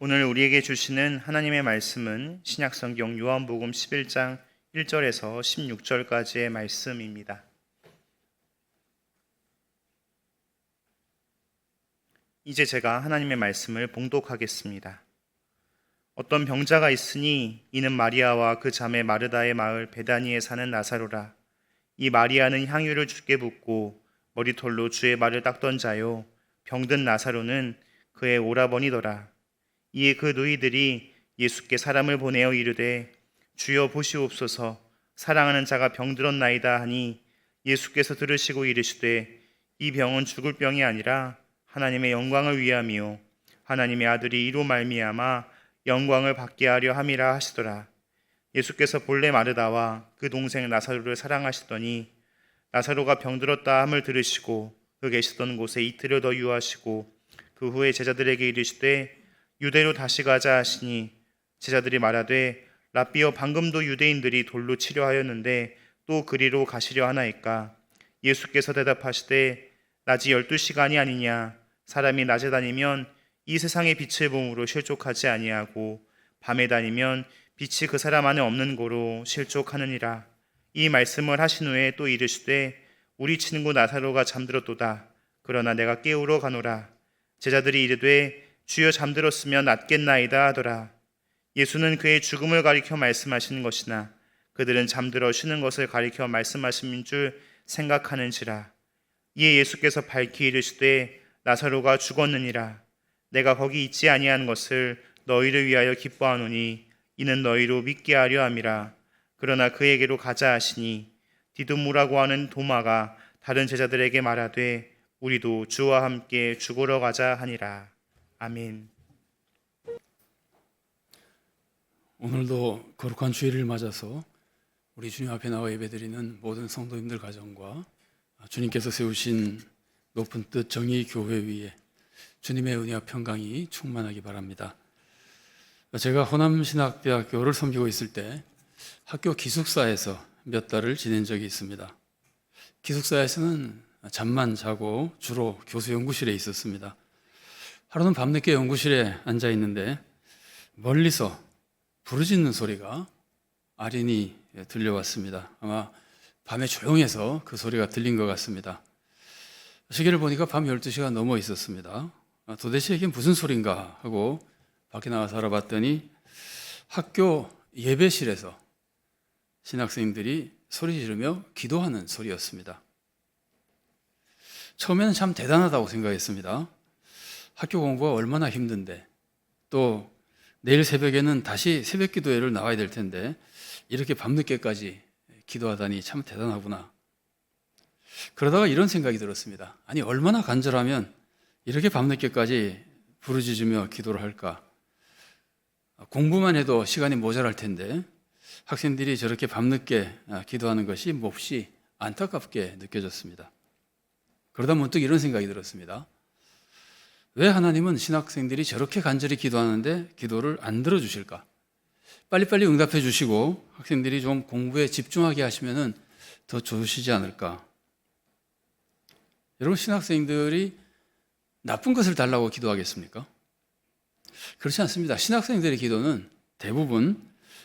오늘 우리에게 주시는 하나님의 말씀은 신약성경 요한복음 11장 1절에서 16절까지의 말씀입니다. 이제 제가 하나님의 말씀을 봉독하겠습니다. 어떤 병자가 있으니 이는 마리아와 그 자매 마르다의 마을 베다니에 사는 나사로라. 이 마리아는 향유를 주께 붓고 머리털로 주의 발을 닦던 자요, 병든 나사로는 그의 오라버니더라. 이에 그 누이들이 예수께 사람을 보내어 이르되 주여 보시옵소서, 사랑하는 자가 병들었나이다 하니 예수께서 들으시고 이르시되 이 병은 죽을 병이 아니라 하나님의 영광을 위함이요 하나님의 아들이 이로 말미암아 영광을 받게 하려 함이라 하시더라. 예수께서 본래 마르다와 그 동생 나사로를 사랑하시더니 나사로가 병들었다 함을 들으시고 그 계시던 곳에 이틀을 더 유하시고 그 후에 제자들에게 이르시되 유대로 다시 가자 하시니 제자들이 말하되 랍비여, 방금도 유대인들이 돌로 치려 하였는데 또 그리로 가시려 하나이까? 예수께서 대답하시되 낮이 12시간이 아니냐? 사람이 낮에 다니면 이 세상의 빛을 봄으로 실족하지 아니하고 밤에 다니면 빛이 그 사람 안에 없는 고로 실족하느니라. 이 말씀을 하신 후에 또 이르시되 우리 친구 나사로가 잠들었도다. 그러나 내가 깨우러 가노라. 제자들이 이르되 주여, 잠들었으면 낫겠나이다 하더라. 예수는 그의 죽음을 가리켜 말씀하시는 것이나 그들은 잠들어 쉬는 것을 가리켜 말씀하신 줄 생각하는지라. 이에 예수께서 밝히 이르시되 나사로가 죽었느니라. 내가 거기 있지 아니한 것을 너희를 위하여 기뻐하노니 이는 너희로 믿게 하려 함이라. 그러나 그에게로 가자 하시니 디두무라고 하는 도마가 다른 제자들에게 말하되 우리도 주와 함께 죽으러 가자 하니라. 아멘. 오늘도 거룩한 주일을 맞아서 우리 주님 앞에 나와 예배드리는 모든 성도님들 가정과 주님께서 세우신 높은 뜻 정의 교회 위에 주님의 은혜와 평강이 충만하기 바랍니다. 제가 호남신학대학교를 섬기고 있을 때 학교 기숙사에서 몇 달을 지낸 적이 있습니다. 기숙사에서는 잠만 자고 주로 교수 연구실에 있었습니다. 하루는 밤늦게 연구실에 앉아 있는데 멀리서 부르짖는 소리가 아린히 들려왔습니다. 아마 밤에 조용해서 그 소리가 들린 것 같습니다. 시계를 보니까 밤 12시가 넘어 있었습니다. 도대체 이게 무슨 소린가 하고 밖에 나가서 알아봤더니 학교 예배실에서 신학생들이 소리 지르며 기도하는 소리였습니다. 처음에는 참 대단하다고 생각했습니다. 학교 공부가 얼마나 힘든데, 또 내일 새벽에는 다시 새벽 기도회를 나와야 될 텐데 이렇게 밤늦게까지 기도하다니 참 대단하구나. 그러다가 이런 생각이 들었습니다. 아니, 얼마나 간절하면 이렇게 밤늦게까지 부르짖으며 기도를 할까? 공부만 해도 시간이 모자랄 텐데 학생들이 저렇게 밤늦게 기도하는 것이 몹시 안타깝게 느껴졌습니다. 그러다 문득 이런 생각이 들었습니다. 왜 하나님은 신학생들이 저렇게 간절히 기도하는데 기도를 안 들어주실까? 빨리빨리 응답해 주시고 학생들이 좀 공부에 집중하게 하시면 더 좋으시지 않을까? 여러분, 신학생들이 나쁜 것을 달라고 기도하겠습니까? 그렇지 않습니다. 신학생들의 기도는 대부분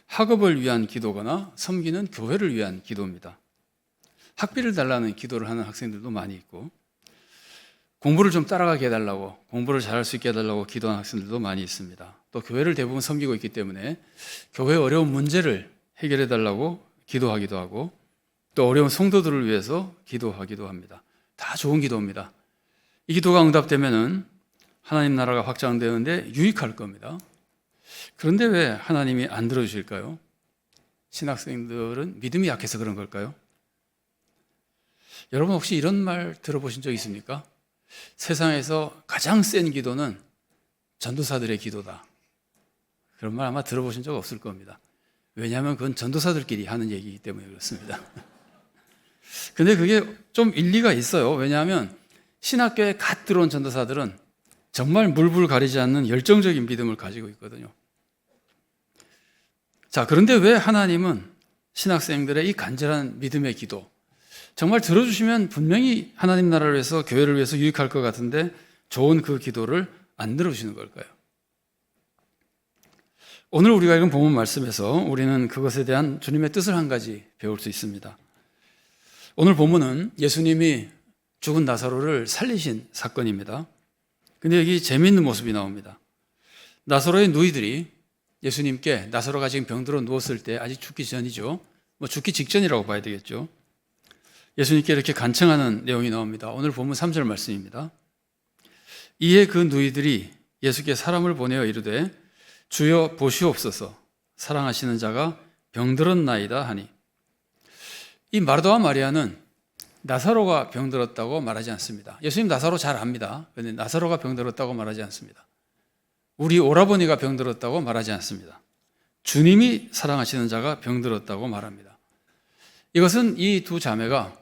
학업을 위한 기도거나 섬기는 교회를 위한 기도입니다. 학비를 달라는 기도를 하는 학생들도 많이 있고, 공부를 좀 따라가게 해달라고, 공부를 잘할 수 있게 해달라고 기도하는 학생들도 많이 있습니다. 또 교회를 대부분 섬기고 있기 때문에 교회의 어려운 문제를 해결해달라고 기도하기도 하고, 또 어려운 성도들을 위해서 기도하기도 합니다. 다 좋은 기도입니다. 이 기도가 응답되면은 하나님 나라가 확장되는데 유익할 겁니다. 그런데 왜 하나님이 안 들어주실까요? 신학생들은 믿음이 약해서 그런 걸까요? 여러분, 혹시 이런 말 들어보신 적 있습니까? 세상에서 가장 센 기도는 전도사들의 기도다. 그런 말 아마 들어보신 적 없을 겁니다. 왜냐하면 그건 전도사들끼리 하는 얘기이기 때문에 그렇습니다. 근데 그게 좀 일리가 있어요. 왜냐하면 신학교에 갓 들어온 전도사들은 정말 물불 가리지 않는 열정적인 믿음을 가지고 있거든요. 자, 그런데 왜 하나님은 신학생들의 이 간절한 믿음의 기도, 정말 들어주시면 분명히 하나님 나라를 위해서, 교회를 위해서 유익할 것 같은데 좋은 그 기도를 안 들어주시는 걸까요? 오늘 우리가 읽은 본문 말씀에서 우리는 그것에 대한 주님의 뜻을 한 가지 배울 수 있습니다. 오늘 본문은 예수님이 죽은 나사로를 살리신 사건입니다. 근데 여기 재미있는 모습이 나옵니다. 나사로의 누이들이 예수님께, 나사로가 지금 병들어 누웠을 때 아직 죽기 전이죠. 죽기 직전이라고 봐야 되겠죠. 예수님께 이렇게 간청하는 내용이 나옵니다. 오늘 본문 3절 말씀입니다. 이에 그 누이들이 예수께 사람을 보내어 이르되 주여 보시옵소서, 사랑하시는 자가 병들었나이다 하니. 이 마르다와 마리아는 나사로가 병들었다고 말하지 않습니다. 예수님 나사로 잘 압니다. 그런데 나사로가 병들었다고 말하지 않습니다. 우리 오라버니가 병들었다고 말하지 않습니다. 주님이 사랑하시는 자가 병들었다고 말합니다. 이것은 이 두 자매가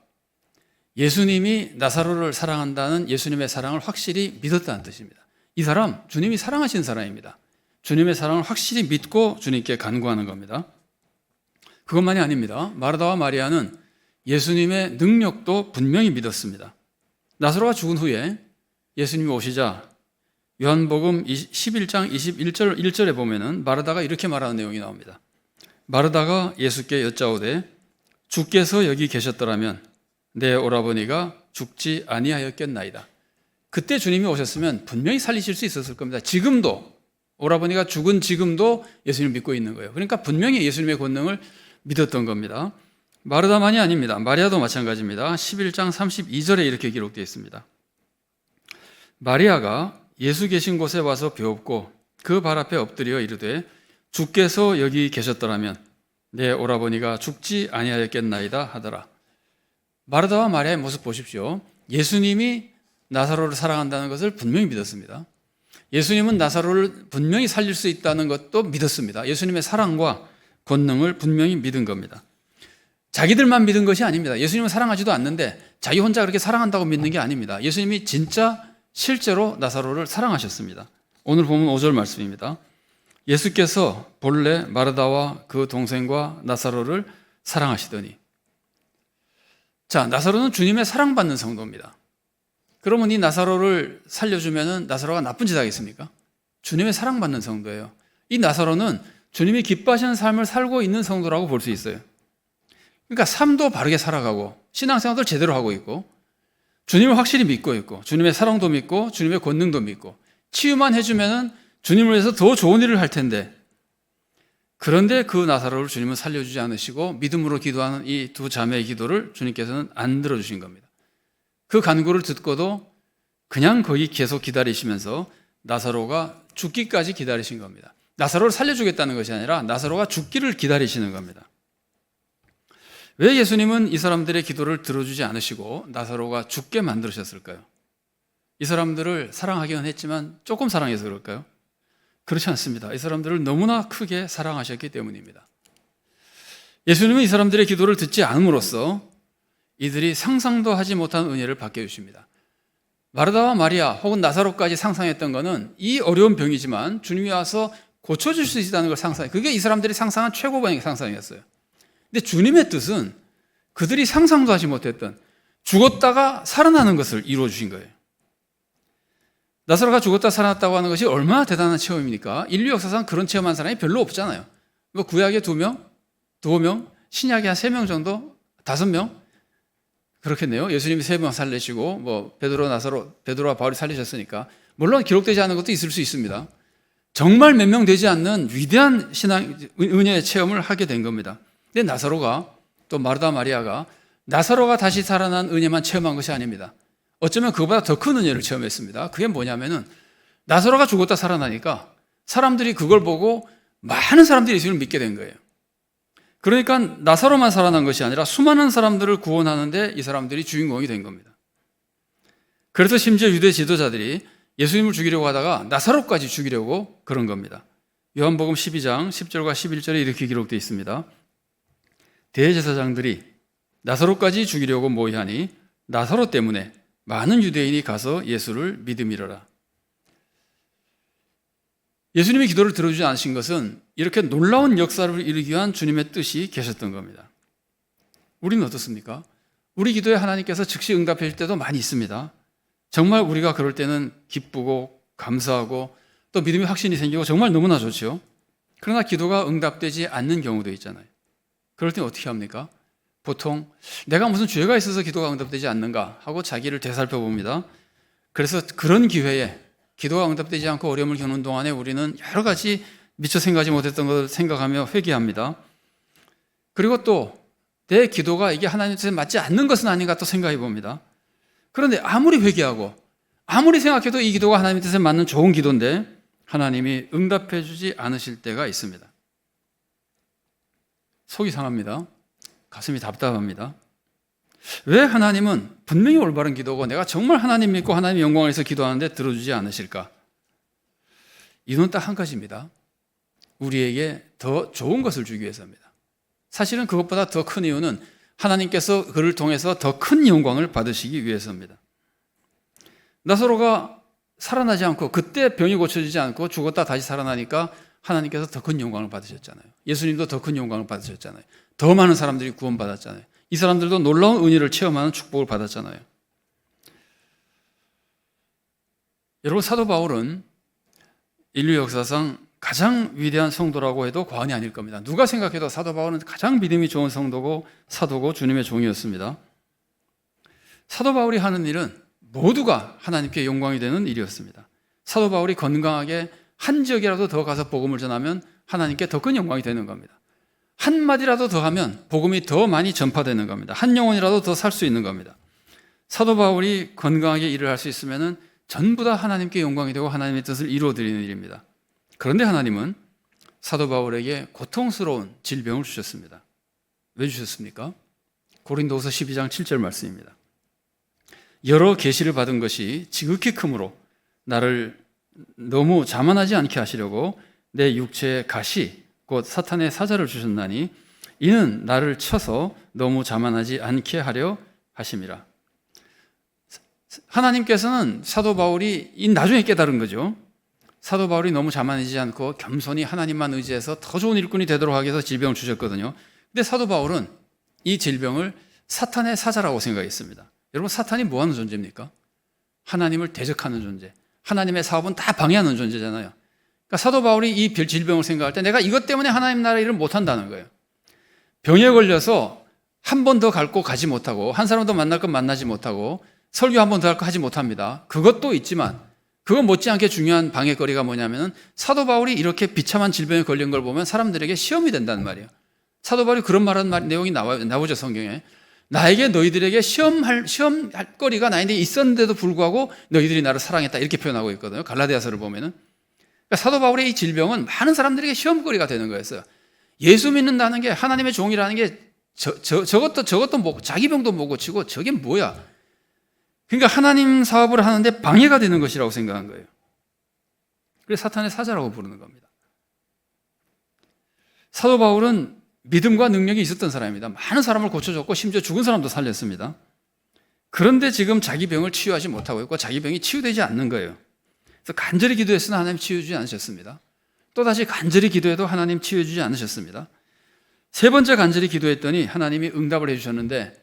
예수님이 나사로를 사랑한다는 예수님의 사랑을 확실히 믿었다는 뜻입니다. 이 사람, 주님이 사랑하시는 사람입니다. 주님의 사랑을 확실히 믿고 주님께 간구하는 겁니다. 그것만이 아닙니다. 마르다와 마리아는 예수님의 능력도 분명히 믿었습니다. 나사로가 죽은 후에 예수님이 오시자 요한복음 11장 1절에 보면은 마르다가 이렇게 말하는 내용이 나옵니다. 마르다가 예수께 여짜오되 주께서 여기 계셨더라면 내 오라버니가 죽지 아니하였겠나이다. 그때 주님이 오셨으면 분명히 살리실 수 있었을 겁니다. 지금도 오라버니가 죽은 지금도 예수님을 믿고 있는 거예요. 그러니까 분명히 예수님의 권능을 믿었던 겁니다. 마르다만이 아닙니다. 마리아도 마찬가지입니다. 11장 32절에 이렇게 기록되어 있습니다. 마리아가 예수 계신 곳에 와서 배웠고 그 발 앞에 엎드려 이르되 주께서 여기 계셨더라면 내 오라버니가 죽지 아니하였겠나이다 하더라. 마르다와 마리아의 모습 보십시오. 예수님이 나사로를 사랑한다는 것을 분명히 믿었습니다. 예수님은 나사로를 분명히 살릴 수 있다는 것도 믿었습니다. 예수님의 사랑과 권능을 분명히 믿은 겁니다. 자기들만 믿은 것이 아닙니다. 예수님은 사랑하지도 않는데 자기 혼자 그렇게 사랑한다고 믿는 게 아닙니다. 예수님이 진짜 실제로 나사로를 사랑하셨습니다. 오늘 보면 5절 말씀입니다. 예수께서 본래 마르다와 그 동생과 나사로를 사랑하시더니. 자, 나사로는 주님의 사랑받는 성도입니다. 그러면 이 나사로를 살려주면 나사로가 나쁜 짓 하겠습니까? 주님의 사랑받는 성도예요. 이 나사로는 주님이 기뻐하시는 삶을 살고 있는 성도라고 볼 수 있어요. 그러니까 삶도 바르게 살아가고 신앙생활도 제대로 하고 있고 주님을 확실히 믿고 있고 주님의 사랑도 믿고 주님의 권능도 믿고 치유만 해주면 주님을 위해서 더 좋은 일을 할 텐데, 그런데 그 나사로를 주님은 살려주지 않으시고 믿음으로 기도하는 이 두 자매의 기도를 주님께서는 안 들어주신 겁니다. 그 간구를 듣고도 그냥 거기 계속 기다리시면서 나사로가 죽기까지 기다리신 겁니다. 나사로를 살려주겠다는 것이 아니라 나사로가 죽기를 기다리시는 겁니다. 왜 예수님은 이 사람들의 기도를 들어주지 않으시고 나사로가 죽게 만드셨을까요? 이 사람들을 사랑하기는 했지만 조금 사랑해서 그럴까요? 그렇지 않습니다. 이 사람들을 너무나 크게 사랑하셨기 때문입니다. 예수님은 이 사람들의 기도를 듣지 않음으로써 이들이 상상도 하지 못한 은혜를 받게 해주십니다. 마르다와 마리아 혹은 나사로까지 상상했던 것은 이 어려운 병이지만 주님이 와서 고쳐줄 수 있다는 걸 상상해요. 그게 이 사람들이 상상한 최고봉의 상상이었어요. 근데 주님의 뜻은 그들이 상상도 하지 못했던 죽었다가 살아나는 것을 이루어 주신 거예요. 나사로가 죽었다 살아났다고 하는 것이 얼마나 대단한 체험입니까? 인류 역사상 그런 체험한 사람이 별로 없잖아요. 구약에 2명, 신약에 한 3명 정도, 5명? 그렇겠네요. 예수님이 3명 살리시고, 베드로와 바울이 살리셨으니까. 물론 기록되지 않은 것도 있을 수 있습니다. 정말 몇 명 되지 않는 위대한 신앙, 은혜의 체험을 하게 된 겁니다. 근데 나사로가, 또 마르다 마리아가 나사로가 다시 살아난 은혜만 체험한 것이 아닙니다. 어쩌면 그보다 더 큰 은혜를 체험했습니다. 그게 뭐냐면은 나사로가 죽었다 살아나니까 사람들이 그걸 보고 많은 사람들이 예수님을 믿게 된 거예요. 그러니까 나사로만 살아난 것이 아니라 수많은 사람들을 구원하는데 이 사람들이 주인공이 된 겁니다. 그래서 심지어 유대 지도자들이 예수님을 죽이려고 하다가 나사로까지 죽이려고 그런 겁니다. 요한복음 12장 10절과 11절에 이렇게 기록되어 있습니다. 대제사장들이 나사로까지 죽이려고 모의하니 나사로 때문에 많은 유대인이 가서 예수를 믿음이러라. 예수님이 기도를 들어주지 않으신 것은 이렇게 놀라운 역사를 이루기 위한 주님의 뜻이 계셨던 겁니다. 우리는 어떻습니까? 우리 기도에 하나님께서 즉시 응답해 줄 때도 많이 있습니다. 정말 우리가 그럴 때는 기쁘고 감사하고 또 믿음의 확신이 생기고 정말 너무나 좋죠. 그러나 기도가 응답되지 않는 경우도 있잖아요. 그럴 때 어떻게 합니까? 보통 내가 무슨 죄가 있어서 기도가 응답되지 않는가 하고 자기를 되살펴봅니다. 그래서 그런 기회에 기도가 응답되지 않고 어려움을 겪는 동안에 우리는 여러 가지 미처 생각하지 못했던 것을 생각하며 회개합니다. 그리고 또 내 기도가 이게 하나님 뜻에 맞지 않는 것은 아닌가 또 생각해 봅니다. 그런데 아무리 회개하고 아무리 생각해도 이 기도가 하나님 뜻에 맞는 좋은 기도인데 하나님이 응답해 주지 않으실 때가 있습니다. 속이 상합니다. 가슴이 답답합니다. 왜 하나님은 분명히 올바른 기도고 내가 정말 하나님 믿고 하나님의 영광을 위해서 기도하는데 들어주지 않으실까? 이유는 딱 한 가지입니다. 우리에게 더 좋은 것을 주기 위해서입니다. 사실은 그것보다 더 큰 이유는 하나님께서 그를 통해서 더 큰 영광을 받으시기 위해서입니다. 나사로가 살아나지 않고 그때 병이 고쳐지지 않고 죽었다 다시 살아나니까 하나님께서 더 큰 영광을 받으셨잖아요. 예수님도 더 큰 영광을 받으셨잖아요. 더 많은 사람들이 구원받았잖아요. 이 사람들도 놀라운 은혜를 체험하는 축복을 받았잖아요. 여러분, 사도 바울은 인류 역사상 가장 위대한 성도라고 해도 과언이 아닐 겁니다. 누가 생각해도 사도 바울은 가장 믿음이 좋은 성도고 사도고 주님의 종이었습니다. 사도 바울이 하는 일은 모두가 하나님께 영광이 되는 일이었습니다. 사도 바울이 건강하게 한 지역이라도 더 가서 복음을 전하면 하나님께 더 큰 영광이 되는 겁니다. 한 마디라도 더 하면 복음이 더 많이 전파되는 겁니다. 한 영혼이라도 더 살 수 있는 겁니다. 사도 바울이 건강하게 일을 할 수 있으면 전부 다 하나님께 영광이 되고 하나님의 뜻을 이루어드리는 일입니다. 그런데 하나님은 사도 바울에게 고통스러운 질병을 주셨습니다. 왜 주셨습니까? 고린도후서 12장 7절 말씀입니다. 여러 계시를 받은 것이 지극히 크므로 나를 너무 자만하지 않게 하시려고 내 육체의 가시 곧 사탄의 사자를 주셨나니 이는 나를 쳐서 너무 자만하지 않게 하려 하심이라. 하나님께서는 사도 바울이 나중에 깨달은 거죠. 사도 바울이 너무 자만해지지 않고 겸손히 하나님만 의지해서 더 좋은 일꾼이 되도록 하기 위해서 질병을 주셨거든요. 근데 사도 바울은 이 질병을 사탄의 사자라고 생각했습니다. 여러분, 사탄이 뭐 하는 존재입니까? 하나님을 대적하는 존재. 하나님의 사업은 다 방해하는 존재잖아요. 그러니까 사도 바울이 이 질병을 생각할 때 내가 이것 때문에 하나님 나라 일을 못한다는 거예요. 병에 걸려서 한 번 더 갈 곳 가지 못하고 한 사람 더 만날 것 만나지 못하고 설교 한 번 더 할 거 하지 못합니다. 그것도 있지만 그거 못지않게 중요한 방해거리가 뭐냐면 사도 바울이 이렇게 비참한 질병에 걸린 걸 보면 사람들에게 시험이 된다는 말이에요. 사도 바울이 그런 말하는 내용이 나오죠, 성경에. 나에게 너희들에게 시험할 거리가 나에게 있었는데도 불구하고 너희들이 나를 사랑했다 이렇게 표현하고 있거든요. 갈라디아서를 보면은. 그러니까 사도 바울의 이 질병은 많은 사람들에게 시험거리가 되는 거였어요. 예수 믿는다는 게 하나님의 종이라는 게 저것도 못, 자기 병도 못 고치고 저게 뭐야? 그러니까 하나님 사업을 하는데 방해가 되는 것이라고 생각한 거예요. 그래서 사탄의 사자라고 부르는 겁니다. 사도 바울은 믿음과 능력이 있었던 사람입니다. 많은 사람을 고쳐줬고 심지어 죽은 사람도 살렸습니다. 그런데 지금 자기 병을 치유하지 못하고 있고 자기 병이 치유되지 않는 거예요. 그래서 간절히 기도했으나 하나님 치유해주지 않으셨습니다. 또다시 간절히 기도해도 하나님 치유해주지 않으셨습니다. 세 번째 간절히 기도했더니 하나님이 응답을 해주셨는데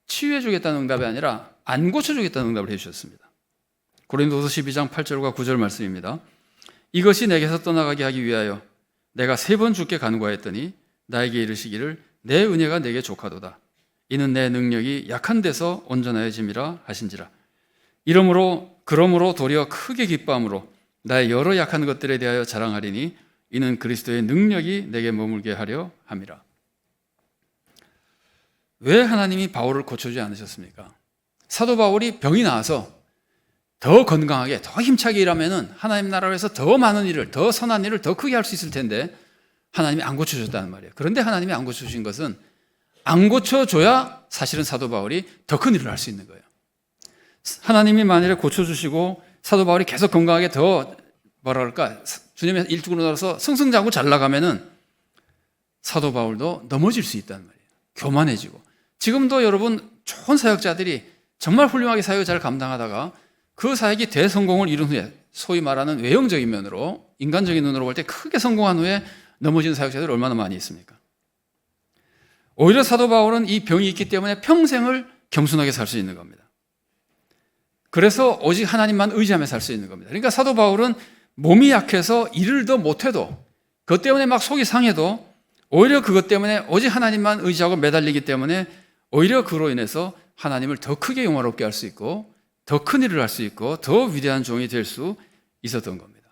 치유해주겠다는 응답이 아니라 안 고쳐주겠다는 응답을 해주셨습니다. 고린도서 12장 8절과 9절 말씀입니다. 이것이 내게서 떠나가게 하기 위하여 내가 3번 주께 간구하였더니 나에게 이르시기를 내 은혜가 내게 족하도다. 이는 내 능력이 약한 데서 온전하여짐이라 하신지라. 그러므로 도리어 크게 기뻐함으로 나의 여러 약한 것들에 대하여 자랑하리니 이는 그리스도의 능력이 내게 머물게 하려 함이라. 왜 하나님이 바울을 고쳐주지 않으셨습니까? 사도 바울이 병이 나와서 더 건강하게 더 힘차게 일하면 하나님 나라에서 더 많은 일을, 더 선한 일을 더 크게 할 수 있을 텐데 하나님이 안 고쳐줬다는 말이에요. 그런데 하나님이 안 고쳐주신 것은 안 고쳐줘야 사실은 사도 바울이 더 큰 일을 할 수 있는 거예요. 하나님이 만일에 고쳐주시고 사도 바울이 계속 건강하게 더 주님의 일꾼으로 나서 승승장구 잘 나가면은 사도 바울도 넘어질 수 있다는 말이에요. 교만해지고. 지금도 여러분 좋은 사역자들이 정말 훌륭하게 사역을 잘 감당하다가 그 사역이 대성공을 이룬 후에 소위 말하는 외형적인 면으로 인간적인 눈으로 볼 때 크게 성공한 후에 넘어지는 사역자들이 얼마나 많이 있습니까? 오히려 사도 바울은 이 병이 있기 때문에 평생을 겸손하게 살 수 있는 겁니다. 그래서 오직 하나님만 의지하며 살 수 있는 겁니다. 그러니까 사도 바울은 몸이 약해서 일을 더 못해도 그것 때문에 막 속이 상해도 오히려 그것 때문에 오직 하나님만 의지하고 매달리기 때문에 오히려 그로 인해서 하나님을 더 크게 영화롭게 할 수 있고 더 큰 일을 할 수 있고 더 위대한 종이 될 수 있었던 겁니다.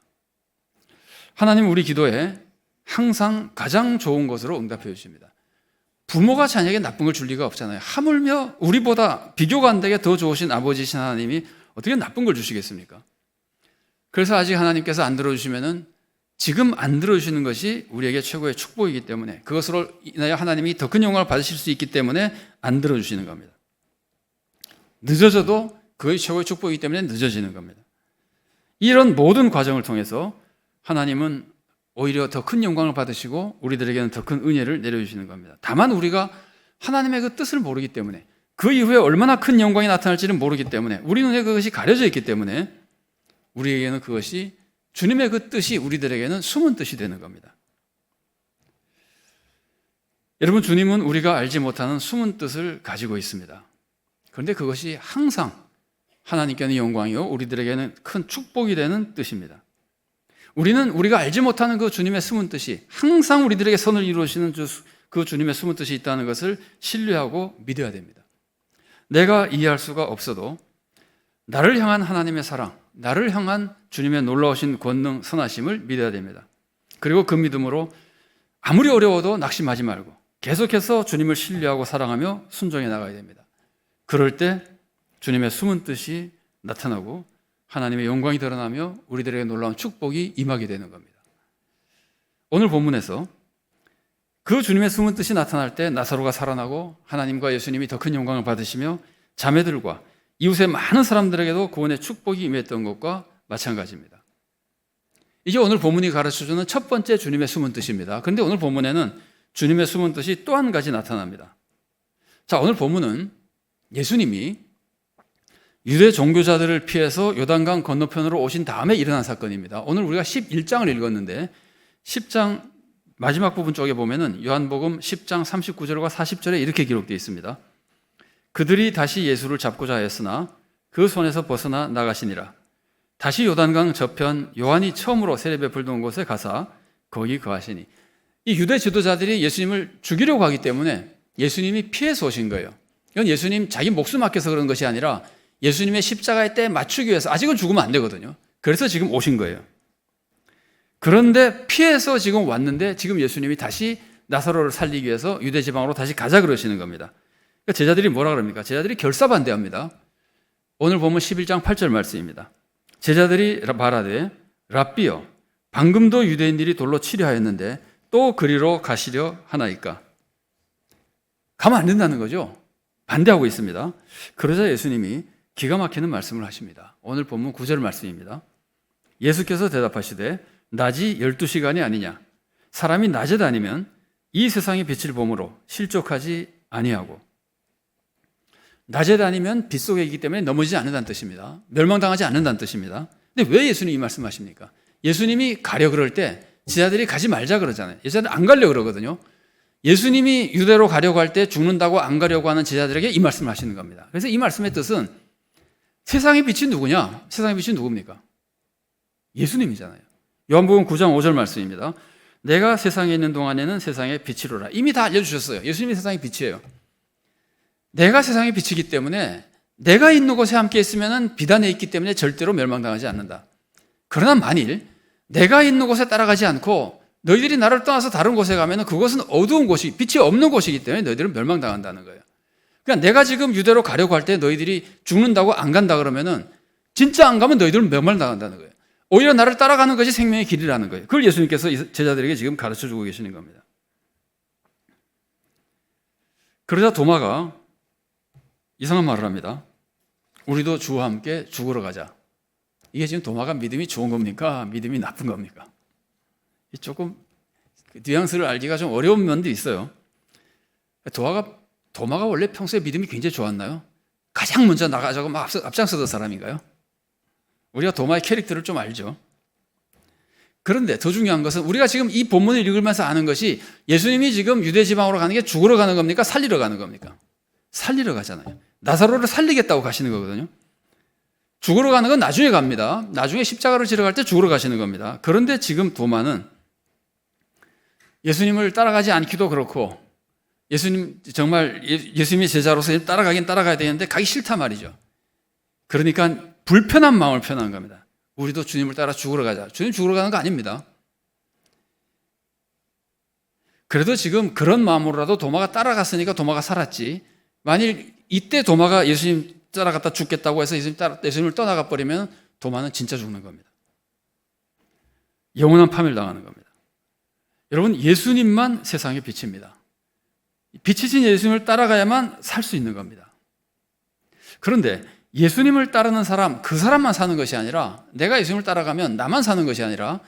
하나님은 우리 기도에 항상 가장 좋은 것으로 응답해 주십니다. 부모가 자녀에게 나쁜 걸 줄 리가 없잖아요. 하물며 우리보다 비교가 안 되게 더 좋으신 아버지신 하나님이 어떻게 나쁜 걸 주시겠습니까? 그래서 아직 하나님께서 안 들어주시면은 지금 안 들어주시는 것이 우리에게 최고의 축복이기 때문에 그것으로 인하여 하나님이 더 큰 영광을 받으실 수 있기 때문에 안 들어주시는 겁니다. 늦어져도 그것이 최고의 축복이기 때문에 늦어지는 겁니다. 이런 모든 과정을 통해서 하나님은 오히려 더 큰 영광을 받으시고 우리들에게는 더 큰 은혜를 내려주시는 겁니다. 다만 우리가 하나님의 그 뜻을 모르기 때문에 그 이후에 얼마나 큰 영광이 나타날지는 모르기 때문에 우리 눈에 그것이 가려져 있기 때문에 우리에게는 그것이 주님의 그 뜻이 우리들에게는 숨은 뜻이 되는 겁니다. 여러분, 주님은 우리가 알지 못하는 숨은 뜻을 가지고 있습니다. 그런데 그것이 항상 하나님께는 영광이요 우리들에게는 큰 축복이 되는 뜻입니다. 우리는 우리가 알지 못하는 그 주님의 숨은 뜻이 항상 우리들에게 선을 이루시는 그 주님의 숨은 뜻이 있다는 것을 신뢰하고 믿어야 됩니다. 내가 이해할 수가 없어도 나를 향한 하나님의 사랑, 나를 향한 주님의 놀라우신 권능, 선하심을 믿어야 됩니다. 그리고 그 믿음으로 아무리 어려워도 낙심하지 말고 계속해서 주님을 신뢰하고 사랑하며 순종해 나가야 됩니다. 그럴 때 주님의 숨은 뜻이 나타나고 하나님의 영광이 드러나며 우리들에게 놀라운 축복이 임하게 되는 겁니다. 오늘 본문에서 그 주님의 숨은 뜻이 나타날 때 나사로가 살아나고 하나님과 예수님이 더 큰 영광을 받으시며 자매들과 이웃의 많은 사람들에게도 구원의 축복이 임했던 것과 마찬가지입니다. 이게 오늘 본문이 가르쳐주는 첫 번째 주님의 숨은 뜻입니다. 그런데 오늘 본문에는 주님의 숨은 뜻이 또 한 가지 나타납니다. 자, 오늘 본문은 예수님이 유대 종교자들을 피해서 요단강 건너편으로 오신 다음에 일어난 사건입니다. 오늘 우리가 11장을 읽었는데 10장 마지막 부분 쪽에 보면은 요한복음 10장 39절과 40절에 이렇게 기록되어 있습니다. 그들이 다시 예수를 잡고자 하였으나 그 손에서 벗어나 나가시니라. 다시 요단강 저편 요한이 처음으로 세례 베풀던 곳에 가사 거기 거하시니. 이 유대 지도자들이 예수님을 죽이려고 하기 때문에 예수님이 피해서 오신 거예요. 이건 예수님 자기 목숨 아껴서 그런 것이 아니라 예수님의 십자가의 때에 맞추기 위해서, 아직은 죽으면 안 되거든요. 그래서 지금 오신 거예요. 그런데 피해서 지금 왔는데 지금 예수님이 다시 나사로를 살리기 위해서 유대 지방으로 다시 가자 그러시는 겁니다. 그러니까 제자들이 뭐라 그럽니까? 제자들이 결사반대합니다. 오늘 보면 11장 8절 말씀입니다. 제자들이 말하되 랍비여 방금도 유대인들이 돌로 치려 하였는데 또 그리로 가시려 하나이까? 가면 안 된다는 거죠. 반대하고 있습니다. 그러자 예수님이 기가 막히는 말씀을 하십니다. 오늘 본문 9절 말씀입니다. 예수께서 대답하시되 낮이 12시간이 아니냐? 사람이 낮에 다니면 이 세상의 빛을 보므로 실족하지 아니하고. 낮에 다니면 빛 속에 있기 때문에 넘어지지 않는다는 뜻입니다. 멸망당하지 않는다는 뜻입니다. 근데 왜 예수님이 이 말씀하십니까? 예수님이 가려 그럴 때 제자들이 가지 말자 그러잖아요. 제자들 안 가려고 그러거든요. 예수님이 유대로 가려고 할 때 죽는다고 안 가려고 하는 제자들에게 이 말씀을 하시는 겁니다. 그래서 이 말씀의 뜻은 세상의 빛이 누구냐? 세상의 빛이 누굽니까? 예수님이잖아요. 요한복음 9장 5절 말씀입니다. 내가 세상에 있는 동안에는 세상의 빛이로라. 이미 다 알려주셨어요. 예수님이 세상의 빛이에요. 내가 세상의 빛이기 때문에 내가 있는 곳에 함께 있으면 비단에 있기 때문에 절대로 멸망당하지 않는다. 그러나 만일 내가 있는 곳에 따라가지 않고 너희들이 나를 떠나서 다른 곳에 가면 그것은 어두운 곳이, 빛이 없는 곳이기 때문에 너희들은 멸망당한다는 거예요. 그러니까 내가 지금 유대로 가려고 할 때 너희들이 죽는다고 안 간다 그러면은 진짜 안 가면 너희들은 멸망당한다는 거예요. 오히려 나를 따라가는 것이 생명의 길이라는 거예요. 그걸 예수님께서 제자들에게 지금 가르쳐주고 계시는 겁니다. 그러자 도마가 이상한 말을 합니다. 우리도 주와 함께 죽으러 가자. 이게 지금 도마가 믿음이 좋은 겁니까? 믿음이 나쁜 겁니까? 조금 뉘앙스를 알기가 좀 어려운 면도 있어요. 도마가 원래 평소에 믿음이 굉장히 좋았나요? 가장 먼저 나가자고 막 앞장서던 사람인가요? 우리가 도마의 캐릭터를 좀 알죠. 그런데 더 중요한 것은 우리가 지금 이 본문을 읽으면서 아는 것이 예수님이 지금 유대 지방으로 가는 게 죽으러 가는 겁니까? 살리러 가는 겁니까? 살리러 가잖아요. 나사로를 살리겠다고 가시는 거거든요. 죽으러 가는 건 나중에 갑니다. 나중에 십자가를 지러 갈 때 죽으러 가시는 겁니다. 그런데 지금 도마는 예수님을 따라가지 않기도 그렇고 예수님 정말 예수님의 제자로서 따라가긴 따라가야 되는데 가기 싫단 말이죠. 그러니까 불편한 마음을 표현한 겁니다. 우리도 주님을 따라 죽으러 가자. 주님 죽으러 가는 거 아닙니다. 그래도 지금 그런 마음으로라도 도마가 따라갔으니까 도마가 살았지. 만일 이때 도마가 예수님 따라갔다 죽겠다고 해서 예수님을 떠나가 버리면 도마는 진짜 죽는 겁니다. 영원한 파멸당하는 겁니다. 여러분, 예수님만 세상의 빛입니다. 빛이신 예수님을 따라가야만 살 수 있는 겁니다. 그런데 예수님을 따르는 사람, 그 사람만 사는 것이 아니라 내가 예수님을 따라가면 나만 사는 것이 아니라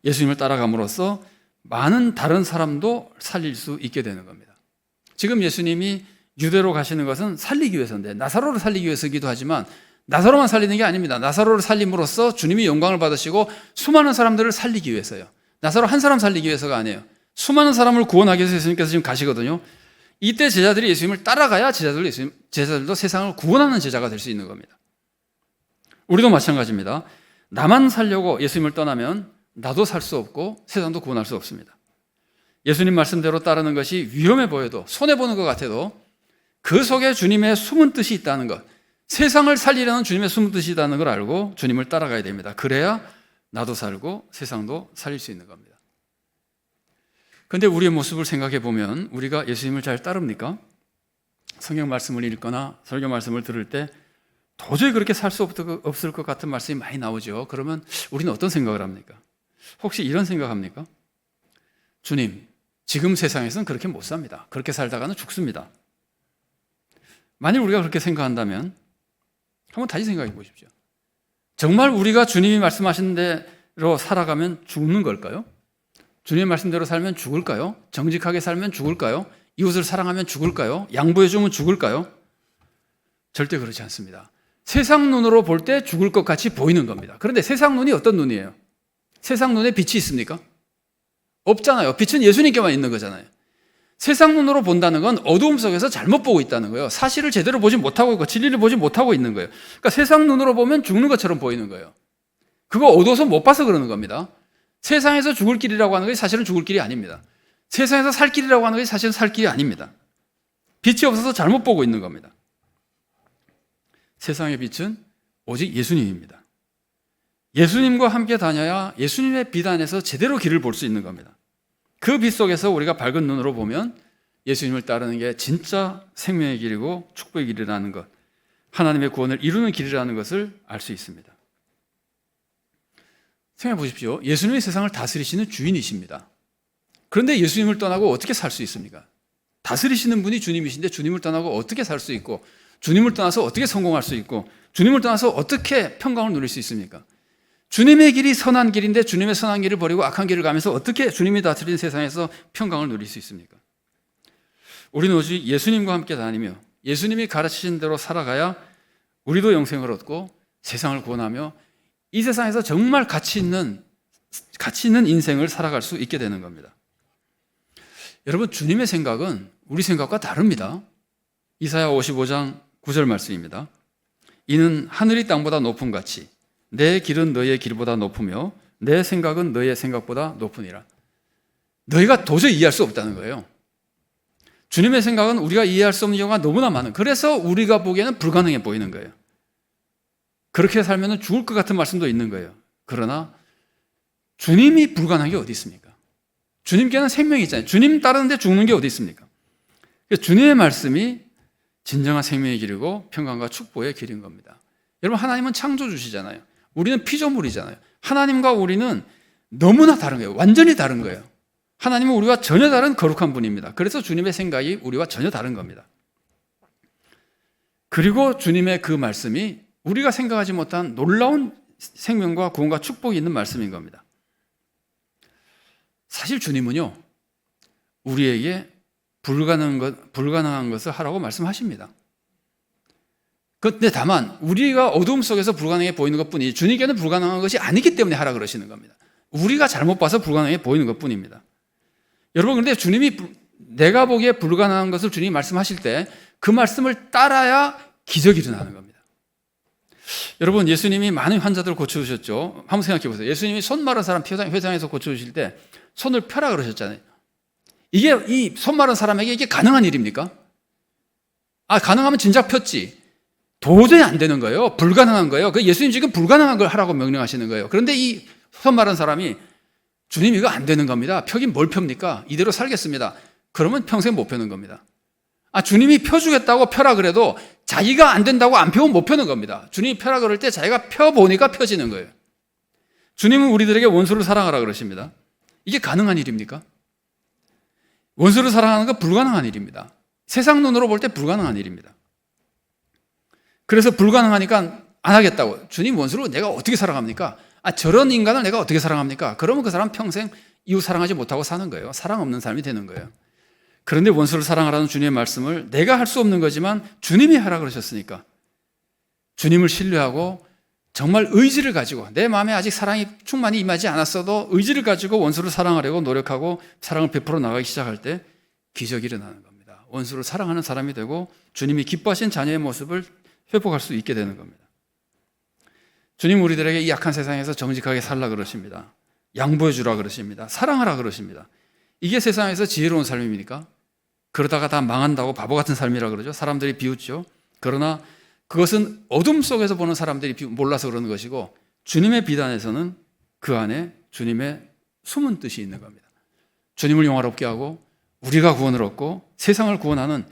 예수님을 따라감으로써 많은 다른 사람도 살릴 수 있게 되는 겁니다. 지금 예수님이 유대로 가시는 것은 살리기 위해서인데 나사로를 살리기 위해서이기도 하지만 나사로만 살리는 게 아닙니다. 나사로를 살림으로써 주님이 영광을 받으시고 수많은 사람들을 살리기 위해서요. 나사로 한 사람 살리기 위해서가 아니에요. 수많은 사람을 구원하기 위해서 예수님께서 지금 가시거든요. 이때 제자들이 예수님을 따라가야 제자들도 세상을 구원하는 제자가 될 수 있는 겁니다. 우리도 마찬가지입니다. 나만 살려고 예수님을 떠나면 나도 살 수 없고 세상도 구원할 수 없습니다. 예수님 말씀대로 따르는 것이 위험해 보여도 손해보는 것 같아도 그 속에 주님의 숨은 뜻이 있다는 것, 세상을 살리려는 주님의 숨은 뜻이 있다는 걸 알고 주님을 따라가야 됩니다. 그래야 나도 살고 세상도 살릴 수 있는 겁니다. 그런데 우리의 모습을 생각해 보면 우리가 예수님을 잘 따릅니까? 성경 말씀을 읽거나 설교 말씀을 들을 때 도저히 그렇게 살 수 없을 것 같은 말씀이 많이 나오죠. 그러면 우리는 어떤 생각을 합니까? 혹시 이런 생각합니까? 주님, 지금 세상에서는 그렇게 못 삽니다. 그렇게 살다가는 죽습니다. 만일 우리가 그렇게 생각한다면 한번 다시 생각해 보십시오. 정말 우리가 주님이 말씀하신 대로 살아가면 죽는 걸까요? 주님의 말씀대로 살면 죽을까요? 정직하게 살면 죽을까요? 이웃을 사랑하면 죽을까요? 양보해주면 죽을까요? 절대 그렇지 않습니다. 세상 눈으로 볼 때 죽을 것 같이 보이는 겁니다. 그런데 세상 눈이 어떤 눈이에요? 세상 눈에 빛이 있습니까? 없잖아요. 빛은 예수님께만 있는 거잖아요. 세상 눈으로 본다는 건 어두움 속에서 잘못 보고 있다는 거예요. 사실을 제대로 보지 못하고 있고 진리를 보지 못하고 있는 거예요. 그러니까 세상 눈으로 보면 죽는 것처럼 보이는 거예요. 그거 어두워서 못 봐서 그러는 겁니다. 세상에서 죽을 길이라고 하는 것이 사실은 죽을 길이 아닙니다. 세상에서 살 길이라고 하는 것이 사실은 살 길이 아닙니다. 빛이 없어서 잘못 보고 있는 겁니다. 세상의 빛은 오직 예수님입니다. 예수님과 함께 다녀야 예수님의 빛 안에서 제대로 길을 볼 수 있는 겁니다. 그 빛 속에서 우리가 밝은 눈으로 보면 예수님을 따르는 게 진짜 생명의 길이고 축복의 길이라는 것, 하나님의 구원을 이루는 길이라는 것을 알 수 있습니다. 생각해 보십시오. 예수님이 세상을 다스리시는 주인이십니다. 그런데 예수님을 떠나고 어떻게 살 수 있습니까? 다스리시는 분이 주님이신데 주님을 떠나고 어떻게 살 수 있고, 주님을 떠나서 어떻게 성공할 수 있고, 주님을 떠나서 어떻게 평강을 누릴 수 있습니까? 주님의 길이 선한 길인데 주님의 선한 길을 버리고 악한 길을 가면서 어떻게 주님이 다스리는 세상에서 평강을 누릴 수 있습니까? 우리는 오직 예수님과 함께 다니며 예수님이 가르치신 대로 살아가야 우리도 영생을 얻고 세상을 구원하며 이 세상에서 정말 가치 있는 인생을 살아갈 수 있게 되는 겁니다. 여러분, 주님의 생각은 우리 생각과 다릅니다. 이사야 55장 9절 말씀입니다. 이는 하늘이 땅보다 높음 같이 내 길은 너희의 길보다 높으며 내 생각은 너희의 생각보다 높으니라. 너희가 도저히 이해할 수 없다는 거예요. 주님의 생각은 우리가 이해할 수 없는 경우가 너무나 많은, 그래서 우리가 보기에는 불가능해 보이는 거예요. 그렇게 살면 죽을 것 같은 말씀도 있는 거예요. 그러나 주님이 불가능한 게 어디 있습니까? 주님께는 생명이 있잖아요. 주님 따르는데 죽는 게 어디 있습니까? 주님의 말씀이 진정한 생명의 길이고 평강과 축복의 길인 겁니다. 여러분, 하나님은 창조주시잖아요. 우리는 피조물이잖아요. 하나님과 우리는 너무나 다른 거예요. 완전히 다른 거예요. 하나님은 우리와 전혀 다른 거룩한 분입니다. 그래서 주님의 생각이 우리와 전혀 다른 겁니다. 그리고 주님의 그 말씀이 우리가 생각하지 못한 놀라운 생명과 구원과 축복이 있는 말씀인 겁니다. 사실 주님은요, 우리에게 불가능한 것을 하라고 말씀하십니다. 그런데 다만 우리가 어두움 속에서 불가능해 보이는 것뿐이지 주님께는 불가능한 것이 아니기 때문에 하라 그러시는 겁니다. 우리가 잘못 봐서 불가능해 보이는 것뿐입니다. 여러분, 그런데 주님이 내가 보기에 불가능한 것을 주님이 말씀하실 때 그 말씀을 따라야 기적이 일어나는 겁니다. 여러분, 예수님이 많은 환자들을 고쳐주셨죠. 한번 생각해 보세요. 예수님이 손 마른 사람 회장에서 고쳐주실 때 손을 펴라 그러셨잖아요. 이게 이 손 마른 사람에게 이게 가능한 일입니까? 가능하면 진작 폈지. 도저히 안 되는 거예요. 불가능한 거예요. 그 예수님 지금 불가능한 걸 하라고 명령하시는 거예요. 그런데 이 손 마른 사람이 주님 이거 안 되는 겁니다. 펴긴 뭘 펴입니까? 이대로 살겠습니다. 그러면 평생 못 펴는 겁니다. 주님이 펴주겠다고 펴라 그래도 자기가 안 된다고 안 펴면 못 펴는 겁니다. 주님이 펴라 그럴 때 자기가 펴보니까 펴지는 거예요. 주님은 우리들에게 원수를 사랑하라 그러십니다. 이게 가능한 일입니까? 원수를 사랑하는 건 불가능한 일입니다. 세상 눈으로 볼 때 불가능한 일입니다. 그래서 불가능하니까 안 하겠다고. 주님 원수를 내가 어떻게 사랑합니까? 저런 인간을 내가 어떻게 사랑합니까? 그러면 그 사람 평생 이웃 사랑하지 못하고 사는 거예요. 사랑 없는 삶이 되는 거예요. 그런데 원수를 사랑하라는 주님의 말씀을 내가 할 수 없는 거지만 주님이 하라 그러셨으니까 주님을 신뢰하고 정말 의지를 가지고 내 마음에 아직 사랑이 충만히 임하지 않았어도 의지를 가지고 원수를 사랑하려고 노력하고 사랑을 베풀어 나가기 시작할 때 기적이 일어나는 겁니다. 원수를 사랑하는 사람이 되고 주님이 기뻐하신 자녀의 모습을 회복할 수 있게 되는 겁니다. 주님 우리들에게 이 약한 세상에서 정직하게 살라 그러십니다. 양보해 주라 그러십니다. 사랑하라 그러십니다. 이게 세상에서 지혜로운 삶입니까? 그러다가 다 망한다고 바보 같은 삶이라 그러죠. 사람들이 비웃죠. 그러나 그것은 어둠 속에서 보는 사람들이 몰라서 그러는 것이고 주님의 비단에서는 그 안에 주님의 숨은 뜻이 있는 겁니다. 주님을 영화롭게 하고 우리가 구원을 얻고 세상을 구원하는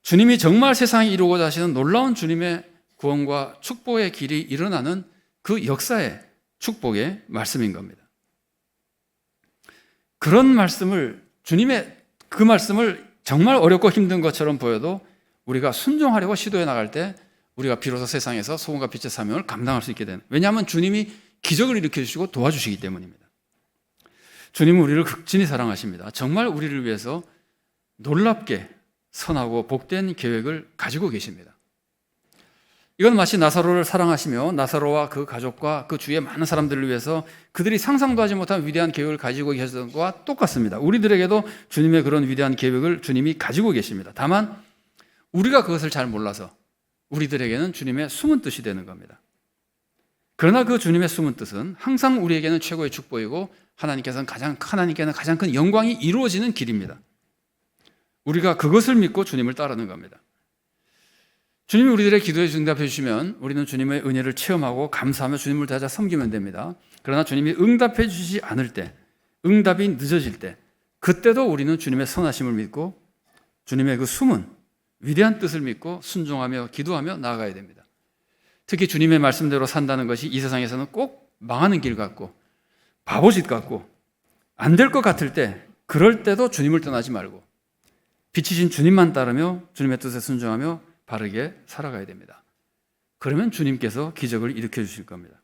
주님이 정말 세상에 이루고자 하시는 놀라운 주님의 구원과 축복의 길이 일어나는 그 역사의 축복의 말씀인 겁니다. 그런 말씀을 주님의 그 말씀을 정말 어렵고 힘든 것처럼 보여도 우리가 순종하려고 시도해 나갈 때 우리가 비로소 세상에서 소금과 빛의 사명을 감당할 수 있게 되는, 왜냐하면 주님이 기적을 일으켜 주시고 도와주시기 때문입니다. 주님은 우리를 극진히 사랑하십니다. 정말 우리를 위해서 놀랍게 선하고 복된 계획을 가지고 계십니다. 이건 마치 나사로를 사랑하시며 나사로와 그 가족과 그 주위의 많은 사람들을 위해서 그들이 상상도 하지 못한 위대한 계획을 가지고 계셨던 것과 똑같습니다. 우리들에게도 주님의 그런 위대한 계획을 주님이 가지고 계십니다. 다만 우리가 그것을 잘 몰라서 우리들에게는 주님의 숨은 뜻이 되는 겁니다. 그러나 그 주님의 숨은 뜻은 항상 우리에게는 최고의 축복이고 하나님께서는 하나님께는 가장 큰 영광이 이루어지는 길입니다. 우리가 그것을 믿고 주님을 따르는 겁니다. 주님이 우리들의 기도에 응답해 주시면 우리는 주님의 은혜를 체험하고 감사하며 주님을 다자 섬기면 됩니다. 그러나 주님이 응답해 주시지 않을 때, 응답이 늦어질 때, 그때도 우리는 주님의 선하심을 믿고 주님의 그 숨은 위대한 뜻을 믿고 순종하며 기도하며 나아가야 됩니다. 특히 주님의 말씀대로 산다는 것이 이 세상에서는 꼭 망하는 길 같고 바보짓 같고 안 될 것 같을 때, 그럴 때도 주님을 떠나지 말고 빛이신 주님만 따르며 주님의 뜻에 순종하며 바르게 살아가야 됩니다. 그러면 주님께서 기적을 일으켜 주실 겁니다.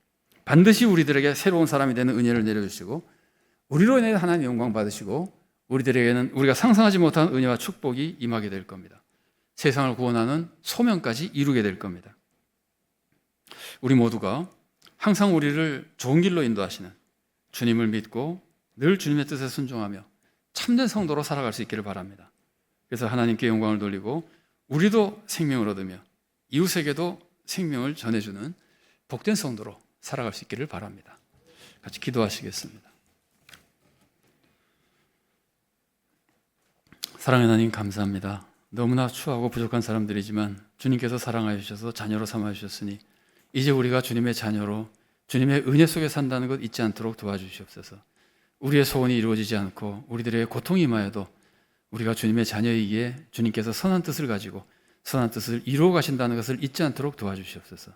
반드시 우리들에게 새로운 사람이 되는 은혜를 내려주시고 우리로 인해 하나님 영광 받으시고 우리들에게는 우리가 상상하지 못한 은혜와 축복이 임하게 될 겁니다. 세상을 구원하는 소명까지 이루게 될 겁니다. 우리 모두가 항상 우리를 좋은 길로 인도하시는 주님을 믿고 늘 주님의 뜻에 순종하며 참된 성도로 살아갈 수 있기를 바랍니다. 그래서 하나님께 영광을 돌리고 우리도 생명을 얻으며 이웃에게도 생명을 전해주는 복된 성도로 살아갈 수 있기를 바랍니다. 같이 기도하시겠습니다. 사랑의 하나님 감사합니다. 너무나 추하고 부족한 사람들이지만 주님께서 사랑하여 주셔서 자녀로 삼아 주셨으니 이제 우리가 주님의 자녀로 주님의 은혜 속에 산다는 것 잊지 않도록 도와주시옵소서. 우리의 소원이 이루어지지 않고 우리들의 고통이 임하여도 우리가 주님의 자녀이기에 주님께서 선한 뜻을 가지고 선한 뜻을 이루어 가신다는 것을 잊지 않도록 도와주시옵소서.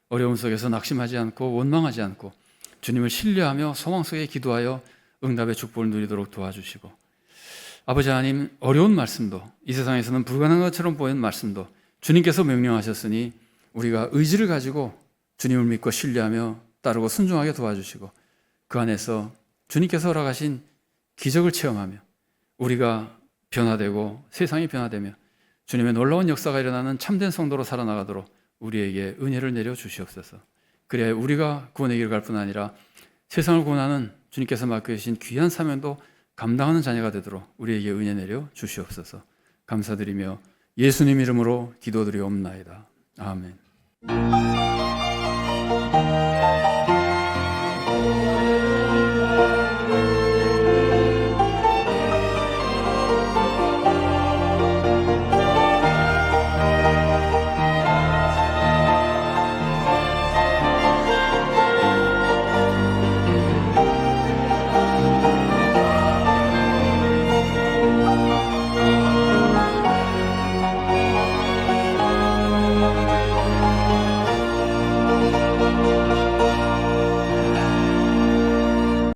어려움 속에서 낙심하지 않고 원망하지 않고 주님을 신뢰하며 소망 속에 기도하여 응답의 축복을 누리도록 도와주시고, 아버지 하나님, 어려운 말씀도 이 세상에서는 불가능한 것처럼 보이는 말씀도 주님께서 명령하셨으니 우리가 의지를 가지고 주님을 믿고 신뢰하며 따르고 순종하게 도와주시고 그 안에서 주님께서 허락하신 기적을 체험하며 우리가 변화되고 세상이 변화되며 주님의 놀라운 역사가 일어나는 참된 성도로 살아나가도록 우리에게 은혜를 내려 주시옵소서. 그래야 우리가 구원의 길을 갈 뿐 아니라 세상을 구원하는 주님께서 맡겨주신 귀한 사명도 감당하는 자녀가 되도록 우리에게 은혜 내려 주시옵소서. 감사드리며 예수님 이름으로 기도드리옵나이다. 아멘.